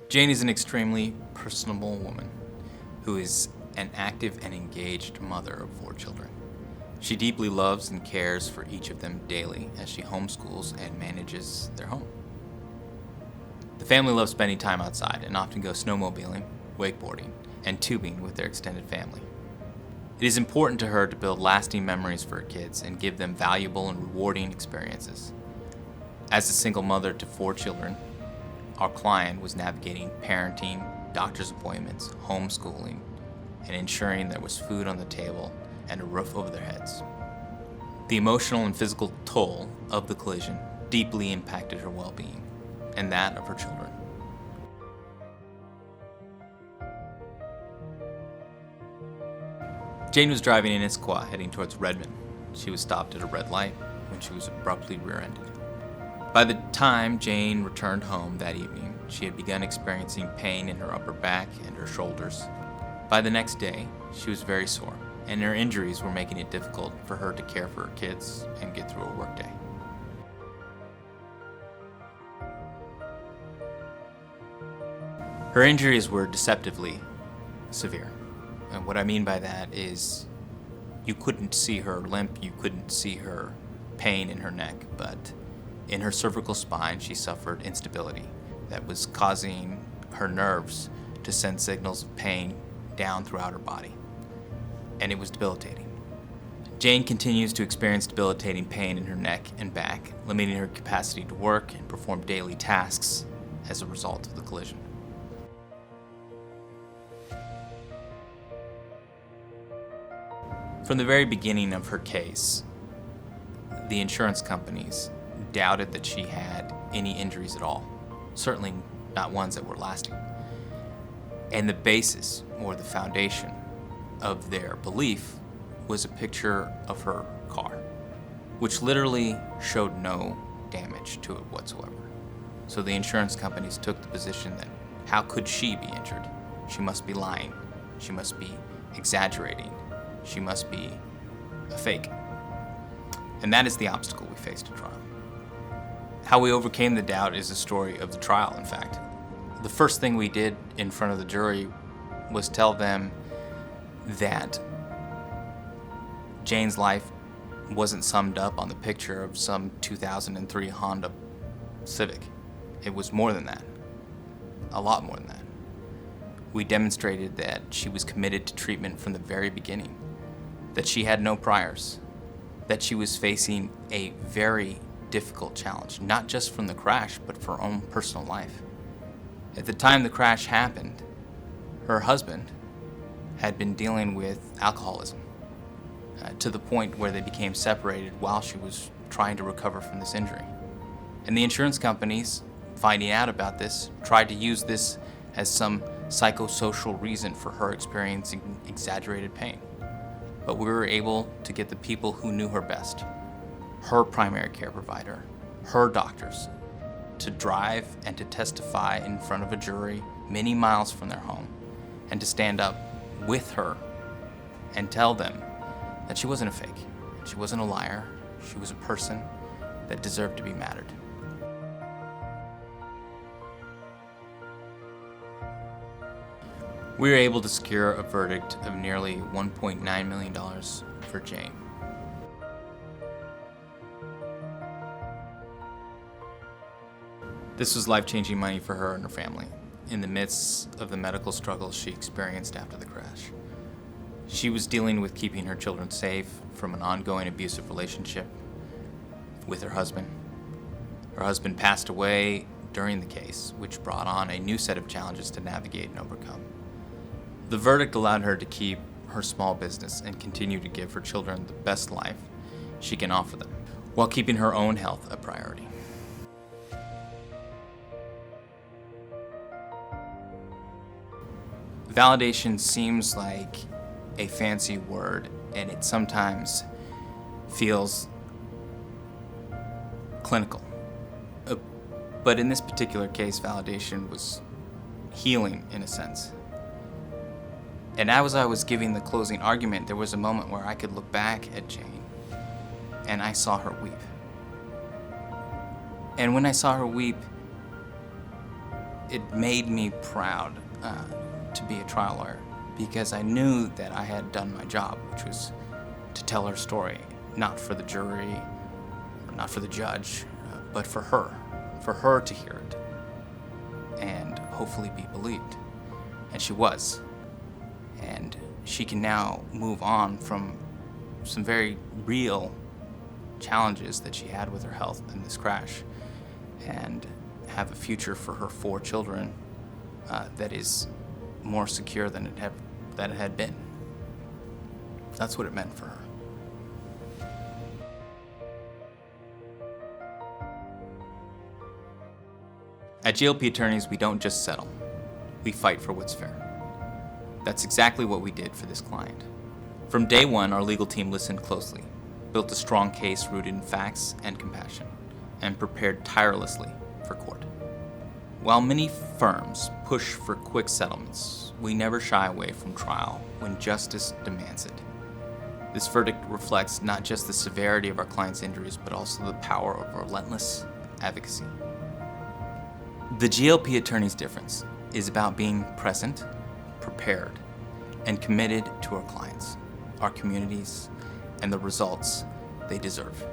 Jane is an extremely personable woman who is an active and engaged mother of 4 children. She deeply loves and cares for each of them daily as she homeschools and manages their home. The family loves spending time outside and often go snowmobiling, wakeboarding, and tubing with their extended family. It is important to her to build lasting memories for her kids and give them valuable and rewarding experiences. As a single mother to 4 children, our client was navigating parenting, doctor's appointments, homeschooling, and ensuring there was food on the table and a roof over their heads. The emotional and physical toll of the collision deeply impacted her well-being and that of her children. Jane was driving in Issaquah heading towards Redmond. She was stopped at a red light when she was abruptly rear-ended. By the time Jane returned home that evening, she had begun experiencing pain in her upper back and her shoulders. By the next day, she was very sore, and her injuries were making it difficult for her to care for her kids and get through a workday. Her injuries were deceptively severe. And what I mean by that is you couldn't see her limp, you couldn't see her pain in her neck, but in her cervical spine, she suffered instability that was causing her nerves to send signals of pain down throughout her body. And it was debilitating. Jane continues to experience debilitating pain in her neck and back, limiting her capacity to work and perform daily tasks as a result of the collision. From the very beginning of her case, the insurance companies doubted that she had any injuries at all, certainly not ones that were lasting. And the basis, or the foundation, of their belief was a picture of her car, which literally showed no damage to it whatsoever. So the insurance companies took the position that how could she be injured? She must be lying. She must be exaggerating. She must be a fake. And that is the obstacle we faced at trial. How we overcame the doubt is the story of the trial, in fact. The first thing we did in front of the jury was tell them that Jane's life wasn't summed up on the picture of some 2003 Honda Civic. It was more than that. A lot more than that. We demonstrated that she was committed to treatment from the very beginning, that she had no priors, that she was facing a very difficult challenge, not just from the crash, but for her own personal life. At the time the crash happened, her husband had been dealing with alcoholism to the point where they became separated while she was trying to recover from this injury. And the insurance companies, finding out about this, tried to use this as some psychosocial reason for her experiencing exaggerated pain. But we were able to get the people who knew her best, her primary care provider, her doctors, to drive and to testify in front of a jury many miles from their home, and to stand up with her and tell them that she wasn't a fake, she wasn't a liar, she was a person that deserved to be mattered. We were able to secure a verdict of nearly $1.9 million for Jane. This was life-changing money for her and her family in the midst of the medical struggles she experienced after the crash. She was dealing with keeping her children safe from an ongoing abusive relationship with her husband. Her husband passed away during the case, which brought on a new set of challenges to navigate and overcome. The verdict allowed her to keep her small business and continue to give her children the best life she can offer them, while keeping her own health a priority. Validation seems like a fancy word, and it sometimes feels clinical. But in this particular case, validation was healing in a sense. And as I was giving the closing argument, there was a moment where I could look back at Jane and I saw her weep. And when I saw her weep, it made me proud to be a trial lawyer, because I knew that I had done my job, which was to tell her story, not for the jury, or not for the judge, but for her to hear it, and hopefully be believed. And she was. And she can now move on from some very real challenges that she had with her health in this crash, and have a future for her 4 children that is more secure than it had been. That's what it meant for her. At GLP Attorneys, we don't just settle. We fight for what's fair. That's exactly what we did for this client. From day one, our legal team listened closely, built a strong case rooted in facts and compassion, and prepared tirelessly for court. While many firms push for quick settlements, we never shy away from trial when justice demands it. This verdict reflects not just the severity of our client's injuries, but also the power of relentless advocacy. The GLP Attorneys Difference is about being present, prepared, and committed to our clients, our communities, and the results they deserve.